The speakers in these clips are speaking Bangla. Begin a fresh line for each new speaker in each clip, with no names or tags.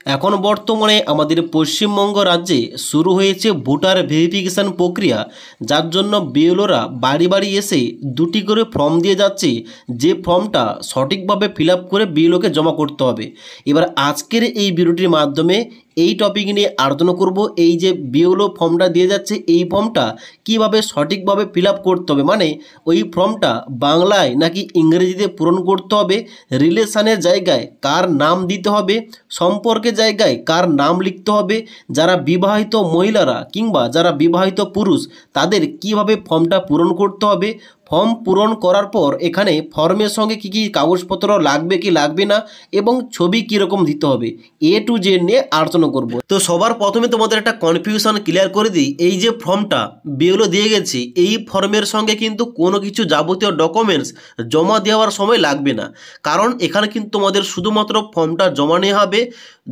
এখন বর্তমানে আমাদের পশ্চিমবঙ্গ রাজ্যে শুরু হয়েছে ভোটার ভেরিফিকেশন প্রক্রিয়া, যার জন্য বিএলওরা বাড়ি বাড়ি এসে দুটি করে ফর্ম দিয়ে যাচ্ছে, যে ফর্মটা সঠিকভাবে ফিল আপ করে বিএলওকে জমা করতে হবে। এবার আজকের এই ভিডিওটির মাধ্যমে এই টপিক নিয়ে আলোচনা করব। এই যে বিএলও ফর্মটা দিয়ে যাচ্ছে, এই ফর্মটা কিভাবে সঠিকভাবে ফিল আপ করতে হবে, মানে ওই ফর্মটা বাংলায় নাকি ইংরেজিতে পূরণ করতে হবে, রিলেশনের জায়গায় কার নাম দিতে হবে, সম্পর্কের জায়গায় কার নাম লিখতে হবে, যারা বিবাহিত মহিলারা কিংবা যারা বিবাহিত পুরুষ তাদের কিভাবে ফর্মটা পূরণ করতে হবে, ফর্ম পূরণ করার পর এখানে ফর্মের সঙ্গে কী কী কাগজপত্র লাগবে কি লাগবে না, এবং ছবি কীরকম দিতে হবে, এ টু জেড নিয়ে আলোচনা করব। তো সবার প্রথমে তোমাদের একটা কনফিউশন ক্লিয়ার করে দিই। এই যে ফর্মটা বিএলও দিয়ে গেছি, এই ফর্মের সঙ্গে কিন্তু কোনো কিছু যাবতীয় ডকুমেন্টস জমা দেওয়ার সময় লাগবে না, কারণ এখানে কিন্তু তোমাদের শুধুমাত্র ফর্মটা জমা নেওয়া হবে।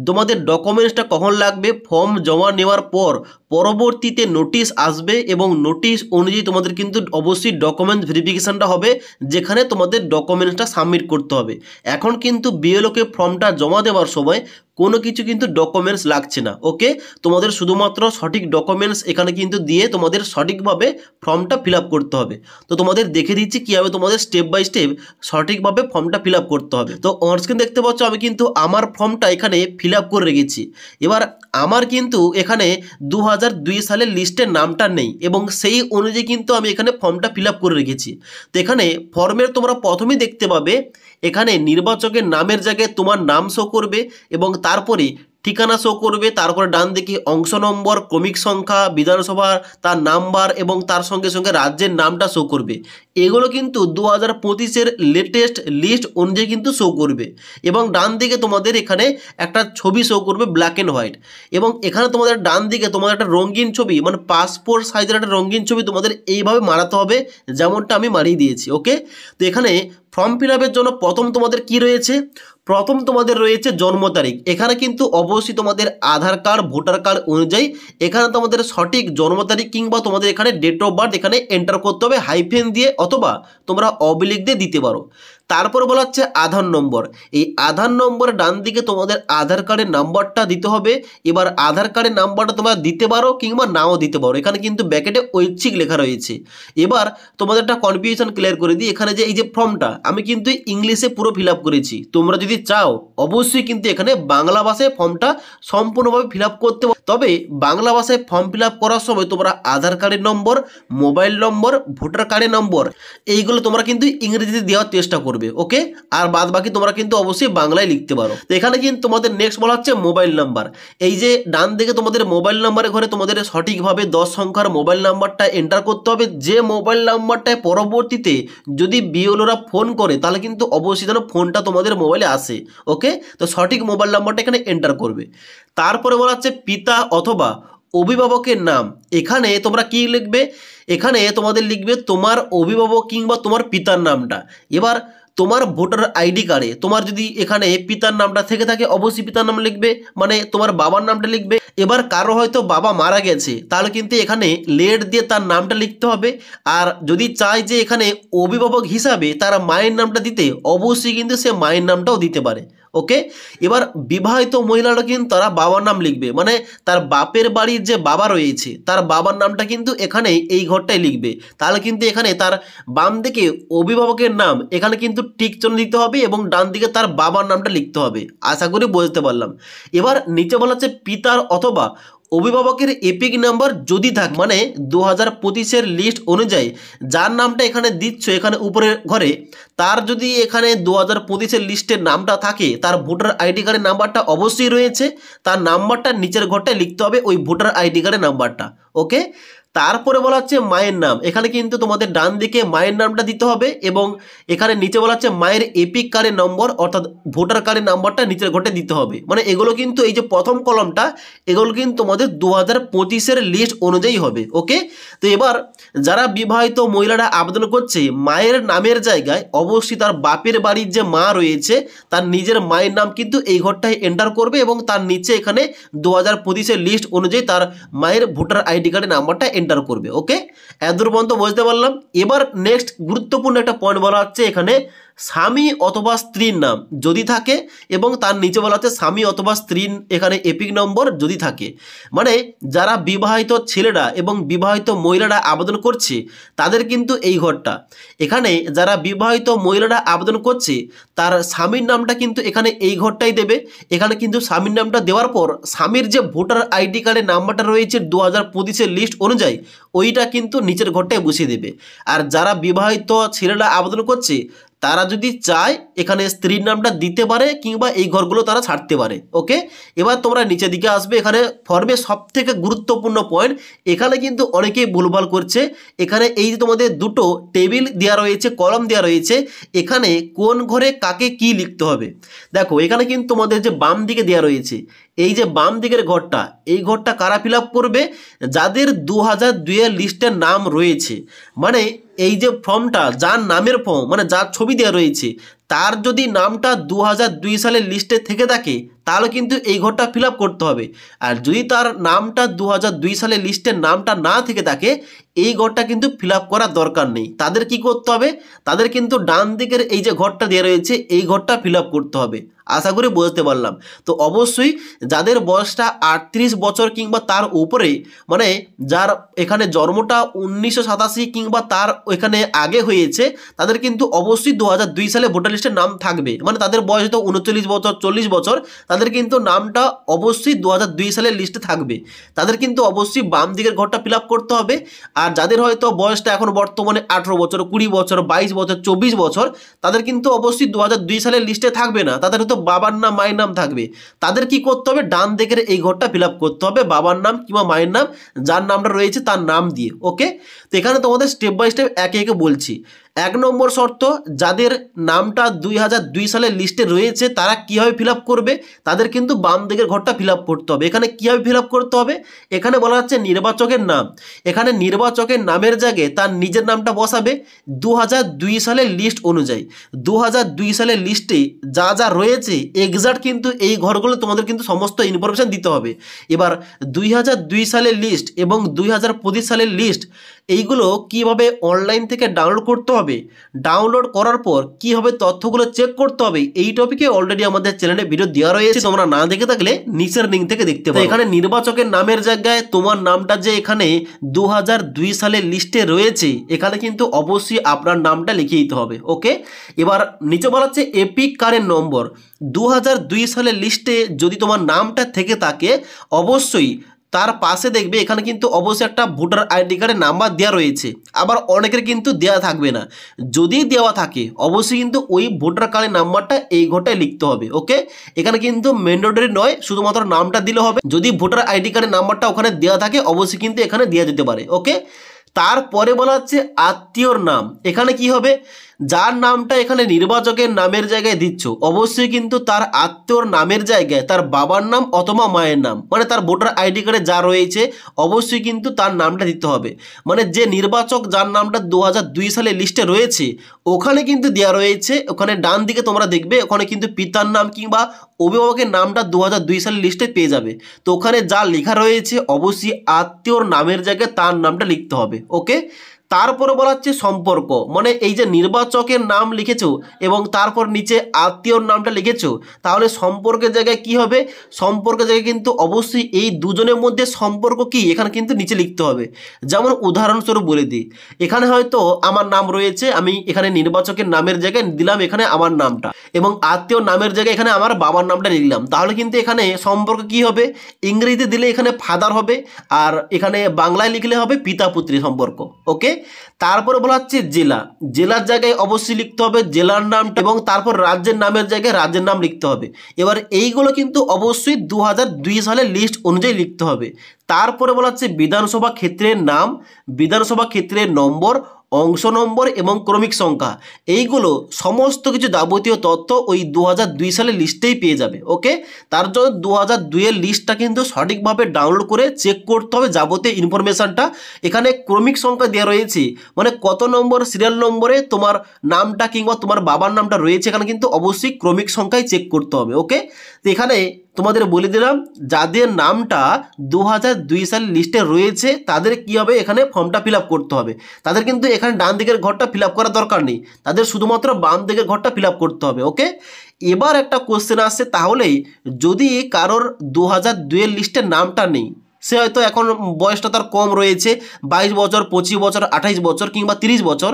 তোমাদের ডকুমেন্টসটা কখন লাগবে? ফর্ম জমা নেওয়ার পর পরবর্তীতে নোটিশ আসবে, এবং নোটিশ অনুযায়ী তোমাদের কিন্তু অবশ্যই ডকুমেন্ট ভেরিফিকেশানটা হবে, যেখানে তোমাদের ডকুমেন্টসটা সাবমিট করতে হবে। এখন কিন্তু বিএলওকে ফর্মটা জমা দেওয়ার সময় কোনো কিছু কিন্তু ডকুমেন্টস লাগছে না। ওকে, তোমাদের শুধুমাত্র সঠিক ডকুমেন্টস এখানে কিন্তু দিয়ে তোমাদের সঠিকভাবে ফর্মটা ফিল আপ করতে হবে। তো তোমাদের দেখে দিচ্ছি কীভাবে তোমাদের স্টেপ বাই স্টেপ সঠিকভাবে ফর্মটা ফিল আপ করতে হবে। তো অনস্ক্রিন দেখতে পাচ্ছ আমি কিন্তু আমার ফর্মটা এখানে ফিল আপ করে রেখেছি। এবার আমার কিন্তু এখানে 2002 সালের লিস্টের নামটা নেই, এবং সেই অনুযায়ী কিন্তু আমি এখানে ফর্মটা ফিল আপ করে রেখেছি। তো এখানে ফর্মের তোমরা প্রথমেই দেখতে পাবে এখানে নির্বাচকের নামের জায়গায় তোমার নাম শো করবে, এবং তারপরে ঠিকানা শো করবে। তারপরে ডান দিকে অংশ নম্বর, ক্রমিক সংখ্যা, বিধানসভা তার নাম্বার, এবং তার সঙ্গে সঙ্গে রাজ্যের নামটা শো করবে। এগুলো কিন্তু 2025-এর লেটেস্ট লিস্ট অনুযায়ী কিন্তু শো করবে। এবং ডান দিকে তোমাদের এখানে একটা ছবি শো করবে, ব্ল্যাক অ্যান্ড হোয়াইট, এবং এখানে তোমাদের ডান দিকে তোমাদের একটা রঙিন ছবি, মানে পাসপোর্ট সাইজের একটা রঙিন ছবি তোমাদের এইভাবে মারাতে হবে, যেমনটা আমি মারিয়ে দিয়েছি। ওকে, তো এখানে ফর্ম ফিল আপের জন্য প্রথম তোমাদের কি রয়েছে? প্রথম তোমাদের রয়েছে জন্ম তারিখ। এখানে কিন্তু অবশ্যই তোমাদের আধার কার্ড, ভোটার কার্ড অনুযায়ী এখানে তোমাদের সঠিক জন্ম তারিখ কিংবা তোমাদের এখানে ডেট অফ বার্থ এখানে এন্টার করতে হবে হাইফেন দিয়ে, অথবা তোমরা অবলিক দিয়ে দিতে পারো। তারপরে বলা হচ্ছে আধার নম্বর। এই আধার নম্বরের ডান দিকে তোমাদের আধার কার্ডের নাম্বারটা দিতে হবে। এবার আধার কার্ডের নাম্বারটা তোমরা দিতে পারো কিংবা নাও দিতে পারো, এখানে কিন্তু ব্যাকেটে ঐচ্ছিক লেখা রয়েছে। এবার তোমাদের একটা কনফিউশন ক্লিয়ার করে দিই, এখানে যে এই যে ফর্মটা আমি কিন্তু ইংলিশে পুরো ফিল আপ করেছি। তোমরা যদি চাও অবশ্যই কিন্তু এখানে বাংলা ভাষায় ফর্মটা সম্পূর্ণভাবে ফিল আপ করতে, তবে বাংলা ভাষায় ফর্ম ফিল আপ করার সময় তোমরা আধার কার্ডের নম্বর, মোবাইল নম্বর, ভোটার কার্ডের নম্বর এইগুলো তোমরা কিন্তু ইংরেজিতে দেওয়ার চেষ্টা করবে। ওকে, আর বাদ বাকি তোমরা কিন্তু অবশ্যই বাংলায় লিখতে পারো। তো এখানে কিন্তু তোমাদের নেক্সট বলা হচ্ছে মোবাইল নাম্বার। এই যে ডান দিকে তোমাদের মোবাইল নাম্বারের ঘরে তোমাদের সঠিকভাবে 10 সংখ্যার মোবাইল নাম্বারটা এন্টার করতে হবে, যে মোবাইল নাম্বারটায় পরবর্তীতে যদি বিএলওরা ফোন করে তাহলে কিন্তু অবশ্যই যেন ফোনটা তোমাদের মোবাইলে আসে। ওকে, তো সঠিক মোবাইল নাম্বারটা এখানে এন্টার করবে। তারপরে বলা হচ্ছে পিতা অথবা অভিভাবকের নাম। এখানে তোমরা কি লিখবে? এখানে তোমাদের লিখবে তোমার অভিভাবক কিংবা তোমার পিতার নামটা। এবার তোমার ভোটার আইডি কার্ডে তোমার যদি এখানে পিতার নামটা থেকে থাকে অবশ্যই পিতার নাম লিখবে, মানে তোমার বাবার নামটা লিখবে। এবার কারো হয়তো বাবা মারা গেছে, তাহলে কিন্তু এখানে লেট দিয়ে তার নামটা লিখতে হবে। আর যদি চায় যে এখানে অভিভাবক হিসাবে তার মায়ের নামটা দিতে, অবশ্যই কিন্তু সে মায়ের নামটাও দিতে পারে। ওকে, এবার বিবাহিত মহিলারা কিন্তু তারা বাবার নাম লিখবে, মানে তার বাপের বাড়ির যে বাবা রয়েছে তার বাবার নামটা কিন্তু এখানে এই ঘরটায় লিখবে। তাহলে কিন্তু এখানে তার বাম দিকে অভিভাবকের নাম এখানে কিন্তু টিক চিহ্ন দিতে হবে, এবং ডান দিকে তার বাবার নামটা লিখতে হবে। আশা করি বুঝতে পারলাম। এবার নিচে বলা হচ্ছে পিতার অথবা অভিভাবকের এপিক নাম্বার যদি থাকে, মানে 2025-এর লিস্ট অনুযায়ী যার নামটা এখানে দিচ্ছ এখানে উপরের ঘরে, তার যদি এখানে 2025-এর লিস্টের নামটা থাকে, তার ভোটার আইডি কার্ডের নাম্বারটা অবশ্যই রয়েছে, তার নাম্বারটা নিচের ঘরটায় লিখতে হবে, ওই ভোটার আইডি কার্ডের নাম্বারটা। ওকে, তারপরে বলা হচ্ছে মায়ের নাম। এখানে কিন্তু তোমাদের ডান দিকে মায়ের নামটা দিতে হবে, এবং এখানে নিচে বলা হচ্ছে মায়ের এপিক কার্ডের নম্বর অর্থাৎ ভোটার কার্ডের নাম্বারটা নিচের ঘরটায় দিতে হবে। মানে এগুলো কিন্তু এই যে প্রথম কলমটা এগুলো কিন্তু তোমাদের 2025-এর লিস্ট অনুযায়ী হবে। ওকে, তো এবার যারা বিবাহিত মহিলারা আবেদন করছে, মায়ের নামের জায়গায় অবশ্যই তার বাপের বাড়ির যে মা রয়েছে তার নিজের মায়ের নাম কিন্তু এই ঘরটায় এন্টার করবে, এবং তার নিচে এখানে 2025-এর লিস্ট অনুযায়ী তার মায়ের ভোটার আইডি কার্ডের নাম্বারটা এন্টার করবে। ওকে, এত দূর পর্যন্ত বুঝতে পারলাম। এবার নেক্সট গুরুত্বপূর্ণ একটা পয়েন্ট বলা হচ্ছে এখানে স্বামী অথবা স্ত্রীর নাম যদি থাকে, এবং তার নিচে বলা হচ্ছে স্বামী অথবা স্ত্রীর এখানে এপিক নম্বর যদি থাকে। মানে যারা বিবাহিত ছেলেরা এবং বিবাহিত মহিলারা আবেদন করছে তাদের কিন্তু এই ঘরটা। এখানে যারা বিবাহিত মহিলারা আবেদন করছে তার স্বামীর নামটা কিন্তু এখানে এই ঘরটাই দেবে। এখানে কিন্তু স্বামীর নামটা দেওয়ার পর স্বামীর যে ভোটার আইডি কার্ডের নাম্বারটা রয়েছে 2025-এর লিস্ট অনুযায়ী ওইটা কিন্তু নিচের ঘরটায় বসিয়ে দেবে। আর যারা বিবাহিত ছেলেরা আবেদন করছে তারা যদি চায় এখানে স্ত্রীর নামটা দিতে পারে, কিংবা এই ঘরগুলো তারা ছাড়তে পারে। ওকে, এবার তোমরা নিচের দিকে আসবে। এখানে ফর্মে সবথেকে গুরুত্বপূর্ণ পয়েন্ট, এখানে কিন্তু অনেকেই ভুলভাল করছে। এখানে এই যে তোমাদের দুটো টেবিল দেওয়া রয়েছে, কলম দেওয়া রয়েছে, এখানে কোন ঘরে কাকে কি লিখতে হবে। দেখো এখানে কিন্তু তোমাদের যে বাম দিকে দেওয়া রয়েছে, এই যে বাম দিকের ঘরটা, এই ঘরটা কারা ফিল আপ করবে? যাদের 2002-এর লিস্টের নাম রয়েছে। মানে এই যে ফর্মটা যার নামের ফর্ম, মানে যার ছবি দেওয়া রয়েছে, তার যদি নামটা 2002 সালের লিস্টে থেকে থাকে তাহলে কিন্তু এই ঘরটা ফিল আপ করতে হবে। আর যদি তার নামটা 2002 সালের লিস্টের নামটা না থেকে থাকে এই ঘরটা কিন্তু ফিল আপ করার দরকার নেই। তাদের কি করতে হবে? তাদের কিন্তু ডান দিকের এই যে ঘরটা দেওয়া রয়েছে এই ঘরটা ফিল আপ করতে হবে। আশা করি বুঝতে পারলাম। তো অবশ্যই যাদের বয়সটা 38 বছর কিংবা তার উপরে, মানে যার এখানে জন্মটা 1987 কিংবা তার এখানে আগে হয়েছে, তাদের কিন্তু অবশ্যই 2002 সালে ভোটার লিস্টের নাম থাকবে। মানে তাদের বয়স হয়তো 39 বছর 40 বছর, তাদের কিন্তু নামটা অবশ্যই 2002 সালের লিস্টে থাকবে। তাদের কিন্তু অবশ্যই বাম দিকের ঘরটা ফিল আপ করতে হবে। আর যাদের হয়তো বয়সটা এখন বর্তমানে 18 বছর 20 বছর 22 বছর 24 বছর, তাদের কিন্তু অবশ্যই 2002 সালের লিস্টে থাকবে না, তাদের হয়তো বাবার নাম মায়ের নাম থাকবে। তাদের কি করতে হবে? ডান দিকের এই ঘরটা ফিল আপ করতে হবে বাবার নাম কিংবা মায়ের নাম, যার নামটা রয়েছে তার নাম দিয়ে। ওকে, তো এখানে তোমাদের স্টেপ বাই স্টেপ একে একে বলছি। 1 নম্বর শর্ত, যাদের নামটা 2002 সালের লিস্টে রয়েছে তারা কীভাবে ফিল আপ করবে? তাদের কিন্তু বাম দিকের ঘরটা ফিল আপ করতে হবে। এখানে কীভাবে ফিল আপ করতে হবে? এখানে বলা হচ্ছে নির্বাচকের নাম। এখানে নির্বাচকের নামের জায়গায় তার নিজের নামটা বসাবে 2002 সালের লিস্ট অনুযায়ী। 2002 সালের লিস্টে যা যা রয়েছে এক্সাক্ট কিন্তু এই ঘরগুলো তোমাদের কিন্তু সমস্ত ইনফরমেশান দিতে হবে। এবার 2002 সালের লিস্ট এবং 2025 সালের লিস্ট এইগুলো কিভাবে অনলাইন থেকে ডাউনলোড করতে হবে, ডাউনলোড করার পর কিভাবে তথ্যগুলো চেক করতে হবে, এই টপিকে অলরেডি আমাদের চ্যানেলে ভিডিও দেওয়া রয়েছে। তোমরা না দেখে থাকলে নিচের লিঙ্ক থেকে দেখতে পারো। এখানে নির্বাচকের নামের জায়গায় তোমার নামটা যে এখানে 2002 সালের লিস্টে রয়েছে, এখানে কিন্তু অবশ্যই আপনার নামটা লিখিয়ে দিতে হবে। ওকে, এবার নিচে বলা হচ্ছে এপিক কার্ডের নম্বর। 2002 সালের লিস্টে যদি তোমার নামটা থেকে থাকে অবশ্যই তার পাশে দেখবে এখানে কিন্তু অবশ্যই একটা ভোটার আইডি কার্ডের নাম্বার দেওয়া রয়েছে। আবার অনেকের কিন্তু দেওয়া থাকবে না, যদি দেওয়া থাকে অবশ্যই কিন্তু ওই ভোটার কার্ডের নাম্বারটা এই ঘরটায় লিখতে হবে। ওকে, এখানে কিন্তু ম্যান্ডেটরি নয়, শুধুমাত্র নামটা দিলে হবে। যদি ভোটার আইডি কার্ডের নাম্বারটা ওখানে দেওয়া থাকে অবশ্যই কিন্তু এখানে দেওয়া যেতে পারে। ওকে, তারপরে বলা হচ্ছে আত্মীয়র নাম। এখানে কি হবে? যার নামটা এখানে নির্বাচকের নামের জায়গায় দিচ্ছ অবশ্যই কিন্তু তার আত্মীয়র নামের জায়গায় তার বাবার নাম অথবা মায়ের নাম, মানে তার ভোটার আইডি কার্ডে যা রয়েছে অবশ্যই কিন্তু তার নামটা দিতে হবে। মানে যে নির্বাচক যার নামটা 2002 সালে লিস্টে রয়েছে ওখানে কিন্তু দেওয়া রয়েছে, ওখানে ডান দিকে তোমরা দেখবে ওখানে কিন্তু পিতার নাম কিংবা অভিভাবকের নামটা 2002 সালের লিস্টে পেয়ে যাবে। তো ওখানে যা লেখা রয়েছে অবশ্যই আত্মীয়র নামের জায়গায় তার নামটা লিখতে হবে। ওকে, তারপরে বলা হচ্ছে সম্পর্ক। মানে এই যে নির্বাচকের নাম লিখেছো এবং তারপর নিচে আত্মীয়র নামটা লিখেছো, তাহলে সম্পর্কের জায়গায় কি হবে? সম্পর্কের জায়গায় কিন্তু অবশ্যই এই দুজনের মধ্যে সম্পর্ক কি এখানে কিন্তু নিচে লিখতে হবে। যেমন উদাহরণস্বরূপ বলে দিই, এখানে হয়তো আমার নাম রয়েছে, আমি এখানে নির্বাচকের নামের জায়গায় দিলাম এখানে আমার নামটা, এবং আত্মীয়র নামের জায়গায় এখানে আমার বাবার নামটা লিখলাম। তাহলে কিন্তু এখানে সম্পর্ক কি হবে? ইংরেজিতে দিলে এখানে ফাদার হবে, আর এখানে বাংলায় লিখলে হবে পিতা পুত্রী সম্পর্ক। ওকে, তারপরে বলা হচ্ছে জেলা। জেলার জায়গায় অবশ্যই লিখতে হবে জেলার নামটা, এবং তারপর রাজ্যের নামের জায়গায় রাজ্যের নাম লিখতে হবে। এবার এইগুলো কিন্তু অবশ্যই 2002 সালের লিস্ট অনুযায়ী লিখতে হবে। তারপরে বলা হচ্ছে বিধানসভা ক্ষেত্রের নাম, বিধানসভা ক্ষেত্রের নম্বর, অংশ নম্বর এবং ক্রমিক সংখ্যা, এইগুলো সমস্ত কিছু যাবতীয় তথ্য ওই 2002 সালের লিস্টেই পেয়ে যাবে। ওকে, তার জন্য 2002-এর লিস্টটা কিন্তু সঠিকভাবে ডাউনলোড করে চেক করতে হবে যাবতীয় ইনফরমেশানটা। এখানে ক্রমিক সংখ্যা দেওয়া রয়েছে, মানে কত নম্বর সিরিয়াল নম্বরে তোমার নামটা কিংবা তোমার বাবার নামটা রয়েছে, এখানে কিন্তু অবশ্যই ক্রমিক সংখ্যায় চেক করতে হবে। ওকে, তো এখানে তোমাদের বলে দিলাম, যাদের নামটা 2002 সালের লিস্টে রয়েছে তাদের কি হবে, এখানে ফর্মটা ফিল আপ করতে হবে। তাদের কিন্তু এখানে ডান দিকের ঘরটা ফিল আপ করার দরকার নেই, তাদের শুধুমাত্র বাম দিকের ঘরটা ফিল আপ করতে হবে। ওকে, এবার একটা কোশ্চেন আসছে, তাহলে যদি কারোর 2002 লিস্টের নামটা নেই, সে হয়তো এখন বয়সটা তার কম রয়েছে, 22 বছর, 25 বছর, 28 বছর কিংবা 30 বছর,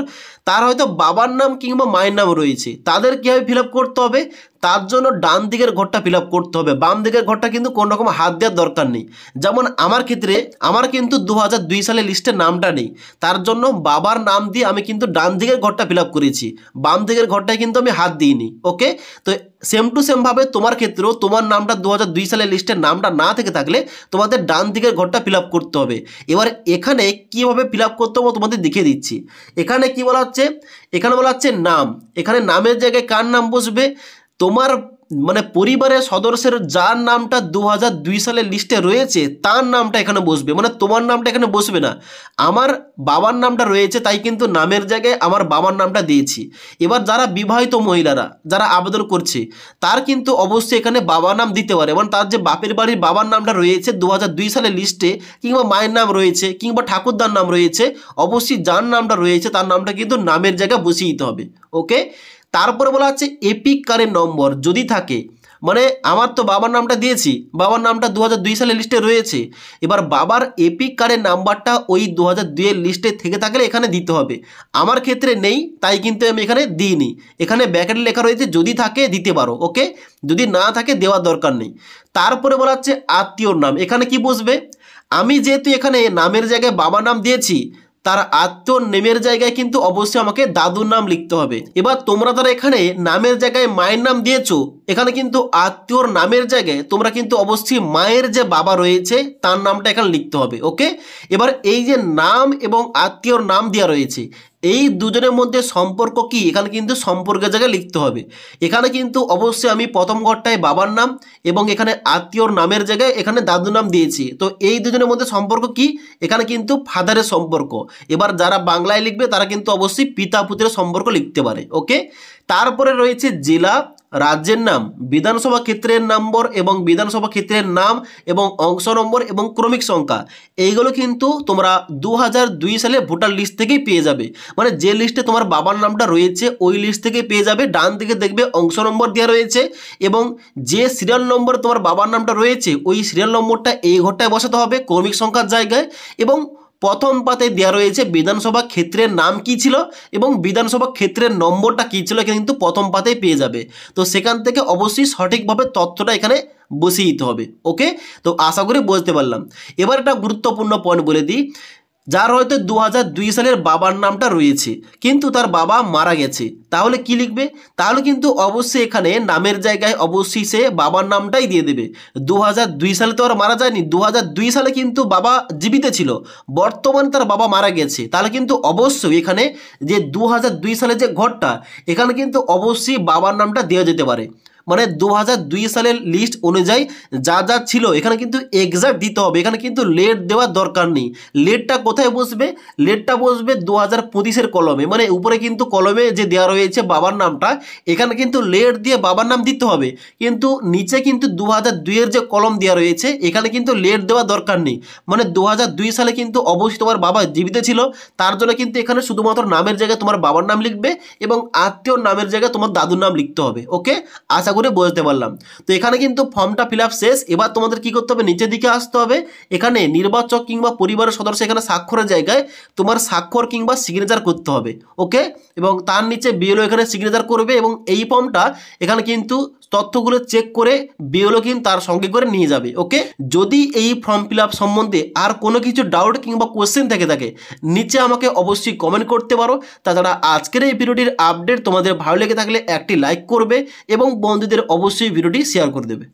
তার হয়তো বাবার নাম কিংবা মায়ের নাম রয়েছে, তাদের কীভাবে ফিল আপ করতে হবে? তার জন্য ডান দিকের ঘরটা ফিল আপ করতে হবে, বাম দিকের ঘরটা কিন্তু কোনো রকম হাত দেওয়ার দরকার নেই। যেমন আমার ক্ষেত্রে আমার কিন্তু 2002 সালের লিস্টের নামটা নেই, তার জন্য বাবার নাম দিয়ে আমি কিন্তু ডান দিকের ঘরটা ফিল আপ করেছি, বাম দিকের ঘরটায় কিন্তু আমি হাত দিইনি। ওকে, তো সেম টু সেমভাবে তোমার ক্ষেত্রেও তোমার নামটা 2002 সালের লিস্টের নামটা না থেকে থাকলে তোমাদের ডান দিকের ঘরটা ফিল আপ করতে হবে। এবার এখানে কীভাবে ফিল আপ করতে হবে তোমাদের দেখিয়ে দিচ্ছি। এখানে কি বলা হচ্ছে, এখানে বলা হচ্ছে নাম, এখানে নামের জায়গায় কার নাম বসবে? তোমার মানে পরিবারের সদস্যের যার নামটা 2002 সালের লিস্টে রয়েছে তার নামটা এখানে বসবে, মানে তোমার নামটা এখানে বসবে না। আমার বাবার নামটা রয়েছে তাই কিন্তু নামের জায়গায় আমার বাবার নামটা দিয়েছি। এবার যারা বিবাহিত মহিলারা যারা আবেদন করছে তার কিন্তু অবশ্যই এখানে বাবার নাম দিতে পারে, মানে তার যে বাপের বাড়ির বাবার নামটা রয়েছে 2002 সালের লিস্টে, কিংবা মায়ের নাম রয়েছে, কিংবা ঠাকুরদার নাম রয়েছে, অবশ্যই যার নামটা রয়েছে তার নামটা কিন্তু নামের জায়গায় বসিয়ে দিতে হবে। ওকে, তারপরে বলা হচ্ছে এপিক কারের নম্বর যদি থাকে, মানে আমার তো বাবার নামটা দিয়েছি, বাবার নামটা 2002 সালের লিস্টে রয়েছে, এবার বাবার এপিক কার্ডের নাম্বারটা ওই 2002 এর লিস্টে থেকে থাকলে এখানে দিতে হবে। আমার ক্ষেত্রে নেই তাই কিন্তু আমি এখানে দিইনি, এখানে ব্যাকেটে লেখা রয়েছে যদি থাকে দিতে পারো। ওকে, যদি না থাকে দেওয়ার দরকার নেই। তারপরে বলা হচ্ছে আত্মীয়র নাম, এখানে কি বসবে? আমি যেহেতু এখানে নামের জায়গায় বাবার নাম দিয়েছি, তার আত্মীয়র নেমের জায়গায় কিন্তু অবশ্যই আমাকে দাদুর নাম লিখতে হবে। এবার তোমরা যারা এখানে নামের জায়গায় মায়ের নাম দিয়েছো, এখানে কিন্তু আত্মীয়র নামের জায়গায় তোমরা কিন্তু অবশ্যই মায়ের যে বাবা রয়েছে তার নামটা এখানে লিখতে হবে। ওকে, এবার এই যে নাম এবং আত্মীয়র নাম দেওয়া রয়েছে, এই দুজনের মধ্যে সম্পর্ক কি, এখানে কিন্তু সম্পর্কের জায়গায় লিখতে হবে। এখানে কিন্তু অবশ্যই আমি প্রথম ঘরটায় বাবার নাম এবং এখানে আত্মীয়র নামের জায়গায় এখানে দাদুর নাম দিয়েছি, তো এই দুজনের মধ্যে সম্পর্ক কি, এখানে কিন্তু ফাদারের সম্পর্ক। এবার যারা বাংলায় লিখবে তারা কিন্তু অবশ্যই পিতা পুত্রের সম্পর্ক লিখতে পারে। ওকে, তারপরে রয়েছে জেলা, রাজ্যের নাম, বিধানসভা ক্ষেত্রের নম্বর এবং বিধানসভা ক্ষেত্রের নাম এবং অংশ নম্বর এবং ক্রমিক সংখ্যা, এইগুলো কিন্তু তোমরা 2002 সালে ভোটার লিস্ট থেকেই পেয়ে যাবে, মানে যে লিস্টে তোমার বাবার নামটা রয়েছে ওই লিস্ট থেকে পেয়ে যাবে। ডান দিকে দেখবে অংশ নম্বর দেওয়া রয়েছে এবং যে সিরিয়াল নম্বর তোমার বাবার নামটা রয়েছে ওই সিরিয়াল নম্বরটা এই ঘরটায় বসাতে হবে ক্রমিক সংখ্যার জায়গায়, এবং প্রথম পাতায় দেওয়া রয়েছে বিধানসভা ক্ষেত্রের নাম কি ছিল এবং বিধানসভা ক্ষেত্রের নম্বরটা কী ছিল, কিন্তু প্রথম পাতায় পেয়ে যাবে। তো সেখান থেকে অবশ্যই সঠিকভাবে তথ্যটা এখানে বসিয়ে দিতে হবে। ওকে, তো আশা করি বুঝতে পারলাম। এবার একটা গুরুত্বপূর্ণ পয়েন্ট বলে দিই, যার হয়তো 2002 সালের বাবার নামটা রয়েছে কিন্তু তার বাবা মারা গেছে, তাহলে কি লিখবে? তাহলে কিন্তু অবশ্যই এখানে নামের জায়গায় অবশ্যই সে বাবার নামটাই দিয়ে দেবে। 2002 সালে তো আর মারা যায়নি, 2002 সালে কিন্তু বাবা জীবিত ছিল, বর্তমানে তার বাবা মারা গেছে, তাহলে কিন্তু অবশ্যই এখানে যে 2002 সালে যে ঘরটা, এখানে কিন্তু অবশ্যই বাবার নামটা দেওয়া যেতে পারে। মানে 2002 সালের লিস্ট অনুযায়ী যা যা ছিল এখানে কিন্তু এক্সাক্ট দিতে হবে, এখানে কিন্তু লেট দেওয়ার দরকার নেই। লেটটা কোথায় বসবে? লেটটা বসবে 2025-এর কলমে, মানে উপরে কিন্তু কলমে যে দেওয়া রয়েছে বাবার নামটা, এখানে কিন্তু লেট দিয়ে বাবার নাম দিতে হবে, কিন্তু নিচে কিন্তু 2002-এর যে কলম দেওয়া রয়েছে এখানে কিন্তু লেট দেওয়ার দরকার নেই। মানে 2002 সালে কিন্তু অবশ্যই তোমার বাবা জীবিত ছিল, তার জন্য কিন্তু এখানে শুধুমাত্র নামের জায়গায় তোমার বাবার নাম লিখবে এবং আত্মীয়র নামের জায়গায় তোমার দাদুর নাম লিখতে হবে। ওকে, আশা করে বুঝতে পারলাম। তো এখানে কিন্তু ফর্মটা ফিল আপ শেষ। এবার তোমাদের কি করতে হবে, নিচের দিকে আসতে হবে, এখানে নির্বাচক কিংবা পরিবারের সদস্য এখানে স্বাক্ষরের জায়গায় তোমার স্বাক্ষর কিংবা সিগনেচার করতে হবে। ওকে, এবং তার নিচে বিএলও এখানে সিগনেচার করবে এবং এই ফর্মটা এখানে কিন্তু তথ্যগুলো চেক করে বিএলও কিন্তু তার সঙ্গে করে নিয়ে যাবে। ওকে, যদি এই ফর্ম ফিল আপ সম্বন্ধে আর কোনো কিছু ডাউট কিংবা কোশ্চেন থেকে থাকে নিচে আমাকে অবশ্যই কমেন্ট করতে পারো। তাছাড়া আজকের এই ভিডিওটির আপডেট তোমাদের ভালো লেগে থাকলে একটি লাইক করবে এবং বন্ধুদের অবশ্যই ভিডিওটি শেয়ার করে দেবে।